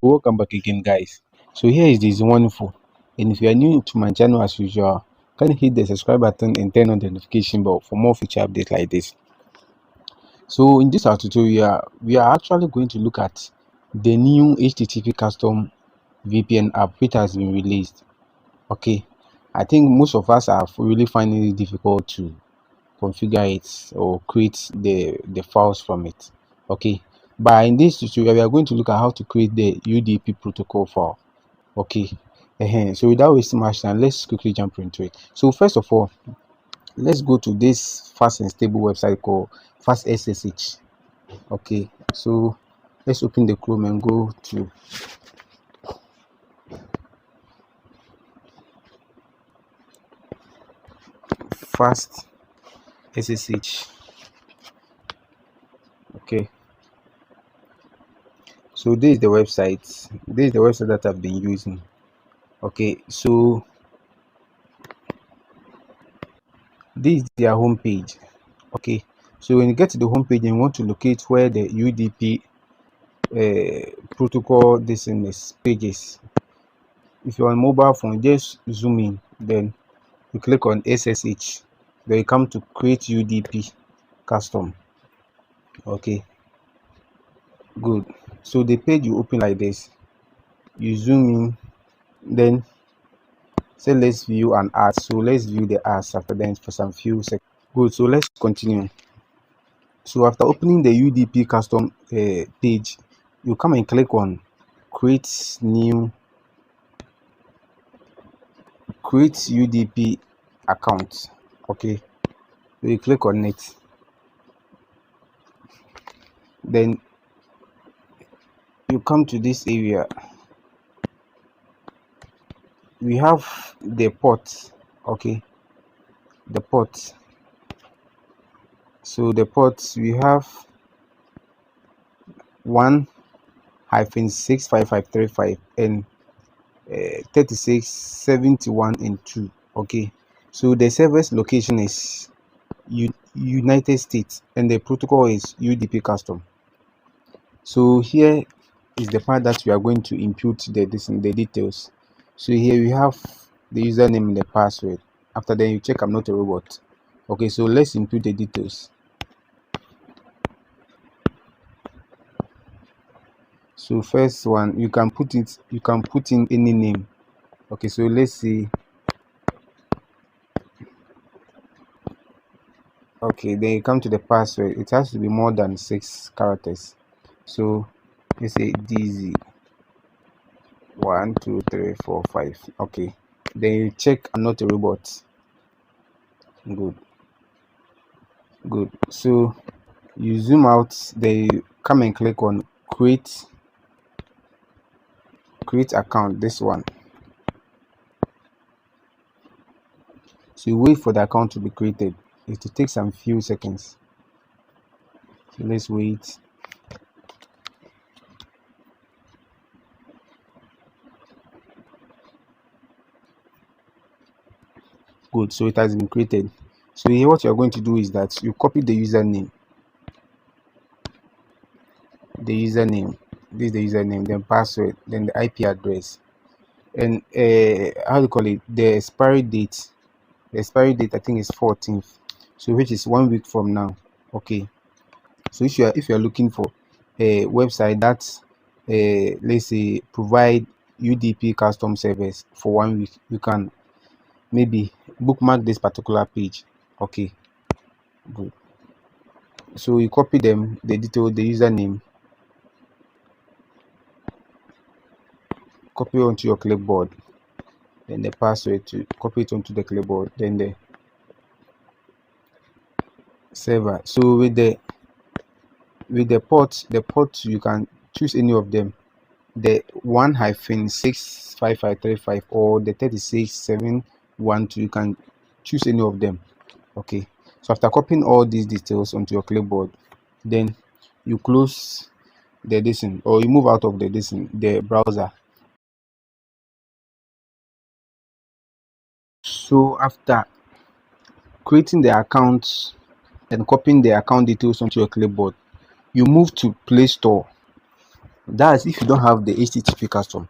Welcome back again, guys. So here is this wonderful, and if you are new to my channel as usual, can hit the subscribe button and turn on the notification bell for more future updates like this. So in this our tutorial, we are actually going to look at the new HTTP custom VPN app which has been released. Okay, I think most of us are really finding it difficult to configure it or create the files from it. Okay, but in this tutorial we are going to look at how to create the UDP protocol file. Okay, so without wasting much time, let's quickly jump into it. So first of all, let's go to this fast and stable website called fast SSH. Okay, so let's open the Chrome and go to fast SSH. Okay, so this is the website. This is the website that I've been using. Okay, so this is their home page. Okay, so when you get to the home page and you want to locate where the UDP protocol this in this pages, if you're on mobile phone, just zoom in, then you click on SSH, then you come to create UDP custom. Okay, good. So the page you open like this, you zoom in, then say let's view an ad. So let's view the ads after then for some few seconds. Good, so let's continue. So after opening the UDP custom page, you come and click on create UDP account. Okay, so you click on it, then you come to this area. We have the port. Okay, the port. So the ports we have 1-65535 and 3671 and 2. Okay, so the server's location is United States and the protocol is UDP custom. So here is the part that we are going to input the details. So here we have the username and the password. After then you check I'm not a robot. Okay, so let's input the details. So first one, you can put in any name. Okay, so let's see. Okay, then you come to the password. It has to be more than 6 characters. So let's say DZ 1 2 3 4 5. Okay, then you check I'm not a robot. Good. So you zoom out, then you come and click on create account, this one. So you wait for the account to be created. It will take some few seconds, so let's wait. Good, so it has been created. So here what you are going to do is that you copy the username, this is the username, then password, then the IP address, and how do you call it, the expiry date. The expiry date I think is 14th, so which is 1 week from now. Okay, so if you are looking for a website that let's say provide UDP custom service for 1 week, you can maybe bookmark this particular page. Okay, good. So you copy them, the detail, the username, copy onto your clipboard, then the password to copy it onto the clipboard, then the server. So with the port, you can choose any of them, the 1-65535 or the 36712. You can choose any of them. Okay, so after copying all these details onto your clipboard, then you close the listen, or you move out of the browser. So after creating the account and copying the account details onto your clipboard, you move to Play Store. That's if you don't have the HTTP custom.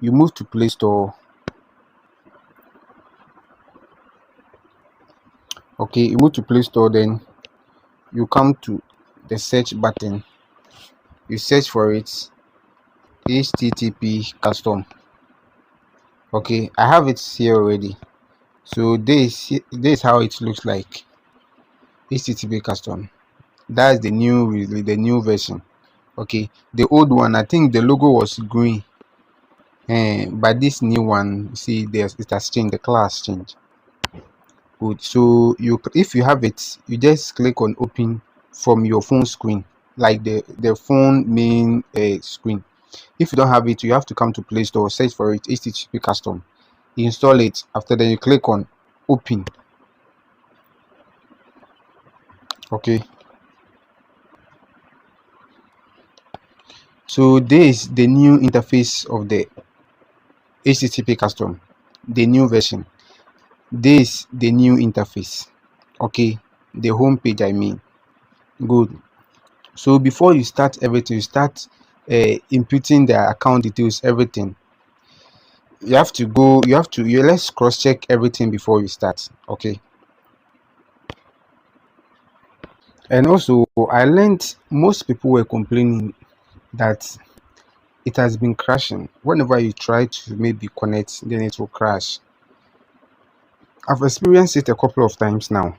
You move to Play Store. Okay, you move to Play Store, then you come to the search button. You search for it, HTTP custom. Okay, I have it here already. So this is how it looks like. HTTP custom. That's the new version. Okay, the old one, I think the logo was green, but this new one, see, it has changed. The class changed. Good. So if you have it, you just click on open from your phone screen, like the phone main screen. If you don't have it, you have to come to Play Store, search for it, HTTP custom, install it. After that, you click on open. Okay, so this is the new interface of the HTTP custom, the new version. This the new interface. Okay, the home page, I mean. Good. So before you start everything, you start inputting the account details, everything. Let's cross check everything before you start. Okay. And also, I learned most people were complaining that it has been crashing. Whenever you try to maybe connect, then it will crash. I've experienced it a couple of times now.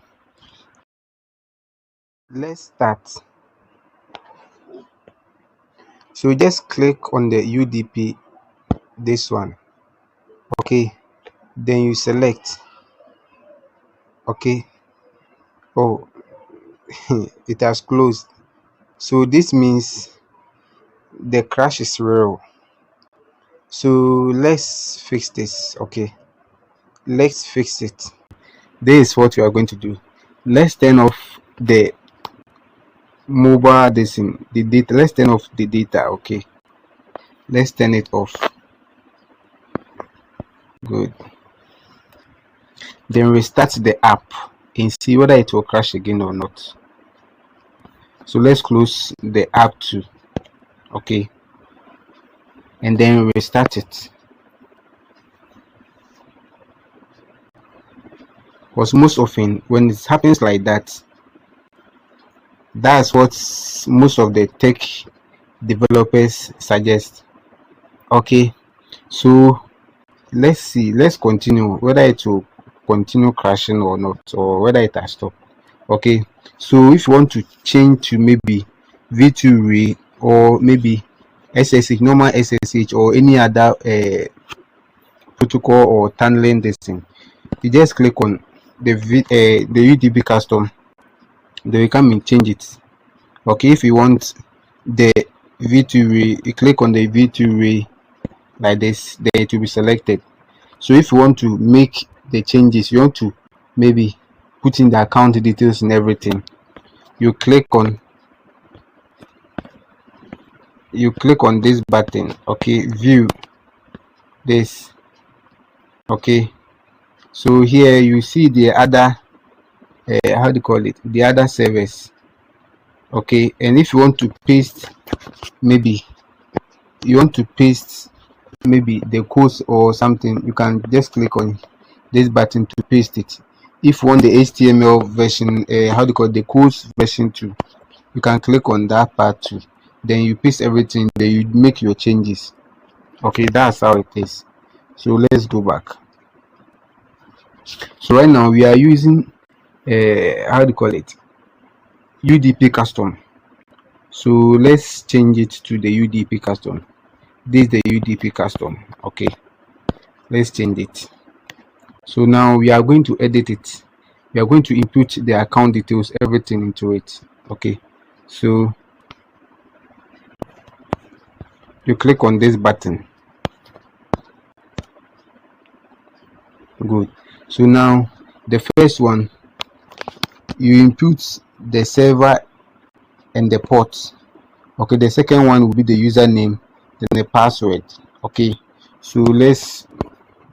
Let's start. So just click on the UDP, this one. Okay, then you select. Okay, oh, it has closed. So this means the crash is real. So let's fix this. Okay, let's fix it. This is what we are going to do. Let's turn off the mobile, the data. Let's turn off the data. Okay, let's turn it off. Good. Then restart the app and see whether it will crash again or not. So let's close the app too. Okay, and then restart it. Because most often when it happens like that, that's what most of the tech developers suggest. Okay, so let's continue whether it will continue crashing or not, or whether it has stopped. Okay, so if you want to change to maybe V2 Ray, or maybe SSH, normal SSH, or any other protocol or tunneling this thing, you just click on the UDP custom, then you come and change it. Okay, if you want the V2 Ray, you click on the V2 Ray like this, then it will be selected. So if you want to make the changes, you want to maybe put in the account details and everything, you click on this button. Okay, view this. Okay, so here you see the other how do you call it, the other service. Okay, and if you want to paste, maybe the codes or something, you can just click on this button to paste it. If you want the HTML version, how do you call it, the codes version too, you can click on that part too. Then you paste everything, then you make your changes. Okay, that's how it is. So let's go back. So right now we are using how do you call it, UDP custom. So let's change it to the UDP custom. This is the UDP custom. Okay, let's change it. So now we are going to edit it. We are going to input the account details, everything into it. Okay, so you click on this button. Good. So now the first one, you input the server and the port. Okay, the second one will be the username, then the password. Okay, so let's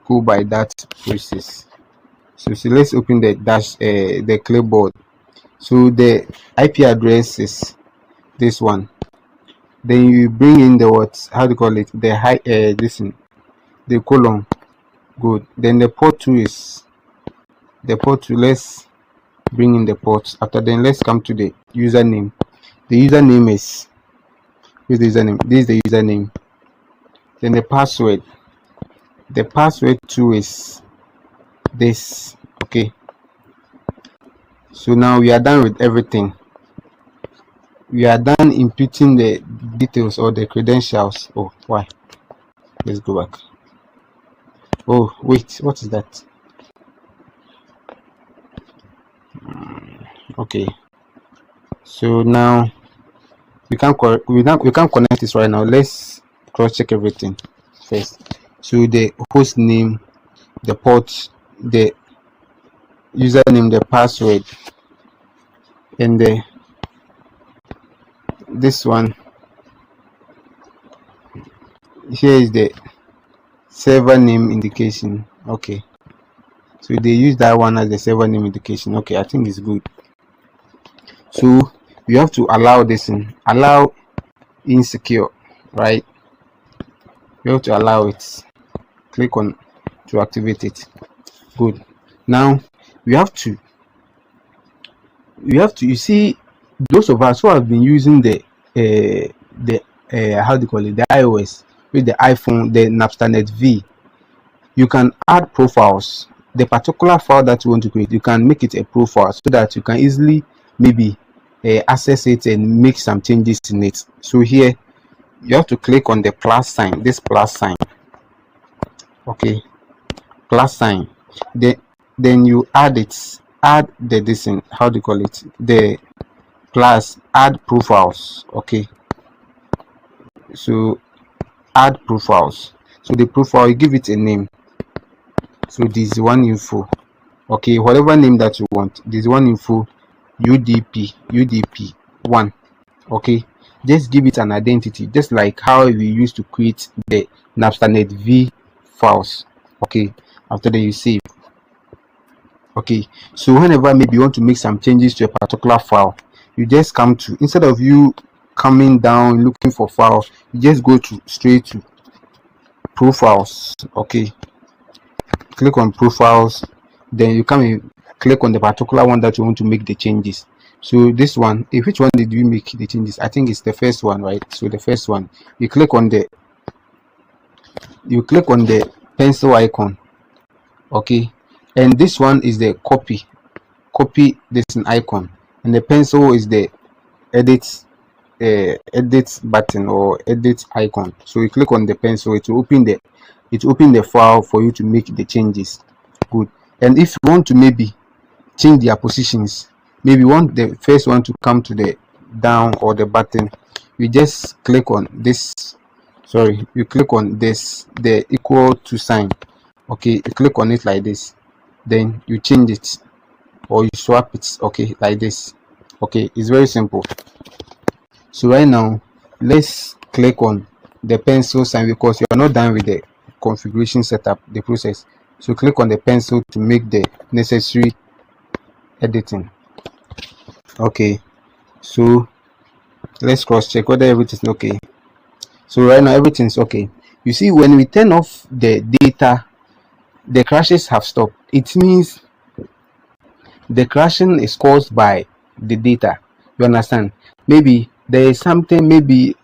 go by that process. So let's open the the clipboard. So the IP address is this one. Then you bring in the what, how do you call it, the high the colon. Good. Then the port 2 is the port 2. Let's bring in the ports. After then, let's come to the username. The username is, here's the username. This is the username. Then the password. The password too is this. Okay. So now we are done with everything. We are done inputting the details or the credentials. Oh, why? Let's go back. Oh, wait, what is that? Okay. So now we can connect this right now. Let's cross check everything first. So the host name, the port, the username, the password, and this one here is the server name indication. Okay, so they use that one as the server name indication. Okay, I think it's good. So you have to allow this in, allow insecure, right? You have to allow it. Click on to activate it. Good. Now you have to you see, those of us who have been using the how do you call it, the iOS with the iPhone, the Napsternet V, you can add profiles. The particular file that you want to create, you can make it a profile so that you can easily maybe access it and make some changes in it. So here you have to click on the plus sign, this plus sign. Okay, plus sign. Then you add it, add the this in, how do you call it, the plus, add profiles. Okay, so add profiles. So the profile, you give it a name. So this is one info. Okay, whatever name that you want. This one info UDP 1. Okay, just give it an identity, just like how we used to create the Napsternet V files. Okay, after that you save. Okay, so whenever maybe you want to make some changes to a particular file, you just come to, instead of you coming down looking for files, you just go to straight to profiles. Okay, click on profiles, then you come and click on the particular one that you want to make the changes. So this one, which one did we make the changes? I think it's the first one, right? So the first one, you click on the pencil icon. Okay, and this one is the copy this icon, and the pencil is the edit button or edit icon. So you click on the pencil, it will open the file for you to make the changes. Good. And if you want to maybe change their positions, maybe you want the first one to come to the down or the button, you just click on this, you click on this, the equal to sign. Okay, you click on it like this, then you change it or you swap it. Okay, like this. Okay, it's very simple. So right now let's click on the pencil sign because you are not done with the configuration setup, the process. So click on the pencil to make the necessary editing. Okay, so let's cross check whether everything's okay. So right now everything's okay. You see, when we turn off the data, the crashes have stopped. It means the crashing is caused by the data. You understand? Maybe there is something, maybe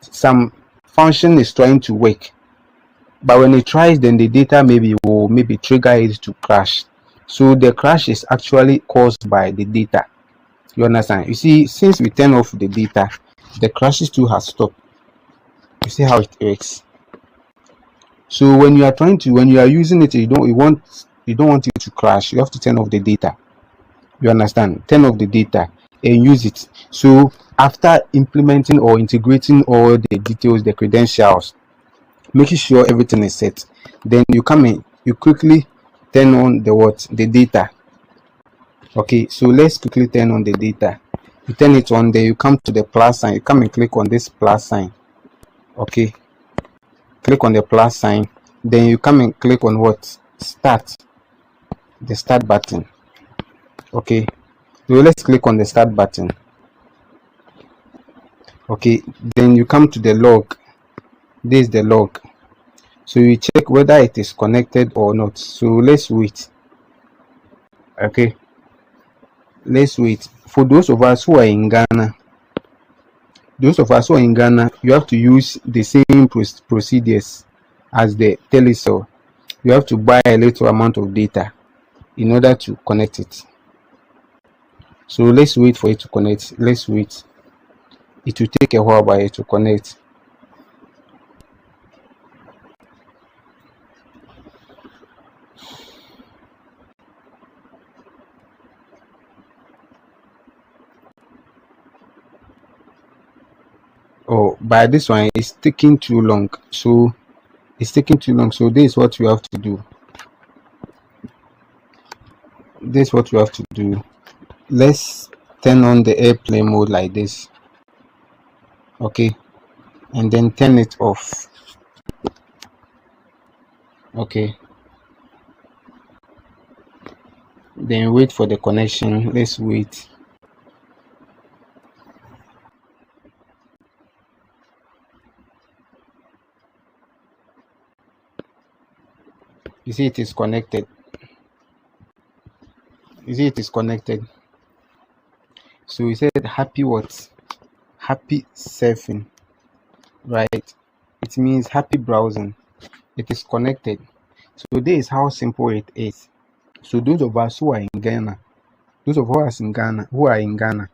some function is trying to work, but when it tries, then the data will trigger it to crash. So the crash is actually caused by the data. You understand? You see, since we turn off the data, the crashes too has stopped. You see how it works. So when you are using it, you don't want it to crash, you have to turn off the data. You understand? Turn off the data and use it. So after implementing or integrating all the details, the credentials, making sure everything is set, then you come in, you quickly turn on the data. Okay, so let's quickly turn on the data. You turn it on, then you come to the plus sign, you come and click on this plus sign. Okay, click on the plus sign, then you come and click on start, the start button. Okay, so let's click on the start button. Okay, then you come to the log. This is the log. So you check whether it is connected or not. So let's wait. Okay, let's wait. For those of us who are in Ghana, you have to use the same procedures as the telecell. You have to buy a little amount of data in order to connect it. So let's wait for it to connect. Let's wait. It will take a while for it to connect. Oh, but this one is taking too long. So it's taking too long. So this is what you have to do. This is what you have to do. Let's turn on the airplane mode like this. Okay, and then turn it off. Okay, then wait for the connection. Let's wait. You see it is connected. You see it is connected. So we said happy what? Happy surfing, right? It means happy browsing. It is connected. So this is how simple it is. So those of us who are in Ghana, who are in Ghana,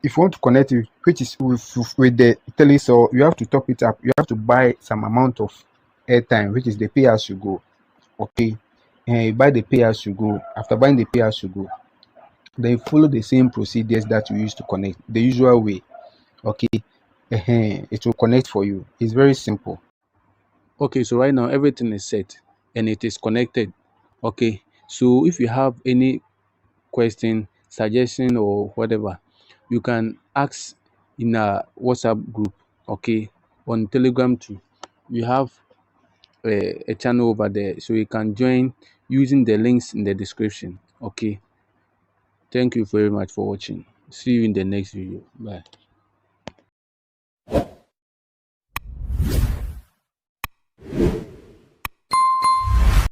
if you want to connect it, which is with the telecell, you have to top it up. You have to buy some amount of airtime, which is the pay as you go. Okay, and you buy the pay as you go. After buying the pay as you go, then you follow the same procedures that you use to connect, the usual way. Okay, it will connect for you. It's very simple. Okay, so right now everything is set and it is connected. Okay, so if you have any question, suggestion, or whatever, you can ask in a WhatsApp group. Okay, on Telegram too. We have a channel over there, so you can join using the links in the description. Okay, thank you very much for watching. See you in the next video. Bye.